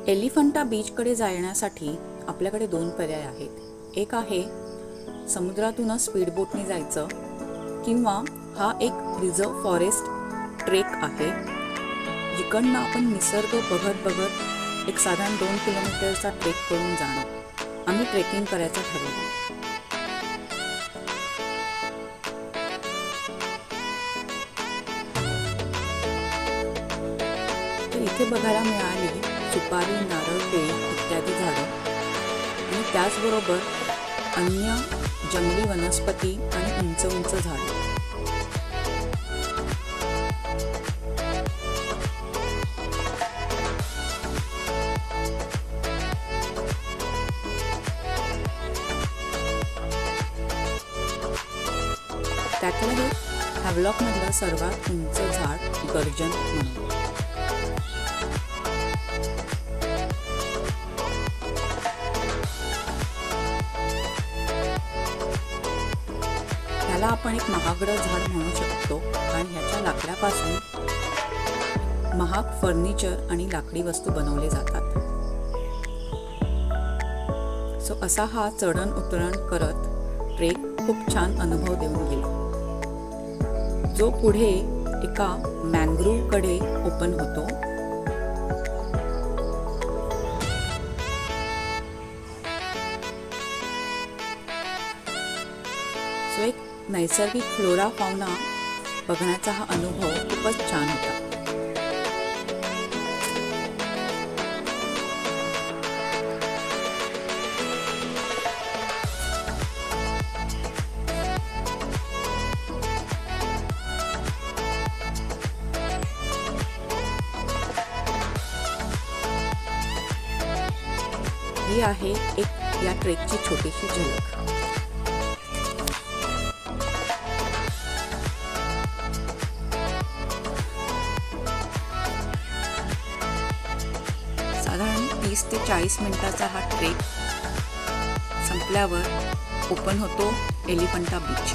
एलिफंटा बीचकडे जाण्यासाठी आपल्याकडे दोन पर्याय आहेत। एक आहे समुद्रातूनच स्पीडबोटने जायचं किंवा हा एक रिझर्व फॉरेस्ट ट्रेक आहे, जिकडनं आपण निसर्ग बघत बघत एक साधारण 2 किलोमीटरचा ट्रेक करून जाणं। आम्ही ट्रेकिंग करायचं ठरवलं। तर इथे बघायला मिळाली सुपारी, नारळ, केळी इत्यादी झाडं आणि त्याचबरोबर अन्य जंगली वनस्पती आणि उंच उंच झाडं। त्यातलं हे हॅवलॉक मधलं सर्वात उंच झाड गर्जन म्हणून। त्याला आपण एक महागडं झाड म्हणू शकतो कारण ह्याच्या लाकडापासून महाग फर्निचर आणि लाकडी वस्तू बनवले जातात। सो असा हा चढण उतरण करत ट्रेक खूप छान अनुभव देऊन गेला, जो पुढे एका मॅंग्रोव्ह कडे ओपन होतो। सो एक नैसर्गिक फ्लोरा फाउना बघण्याचा हा अनुभव खूपच छान होता। ही आहे एक या ट्रेकची छोटीशी झलक। साधारण 30 ते 40 मिनिटाचा हा ट्रेक संपल्यावर ओपन होतो एलिफंटा बीच।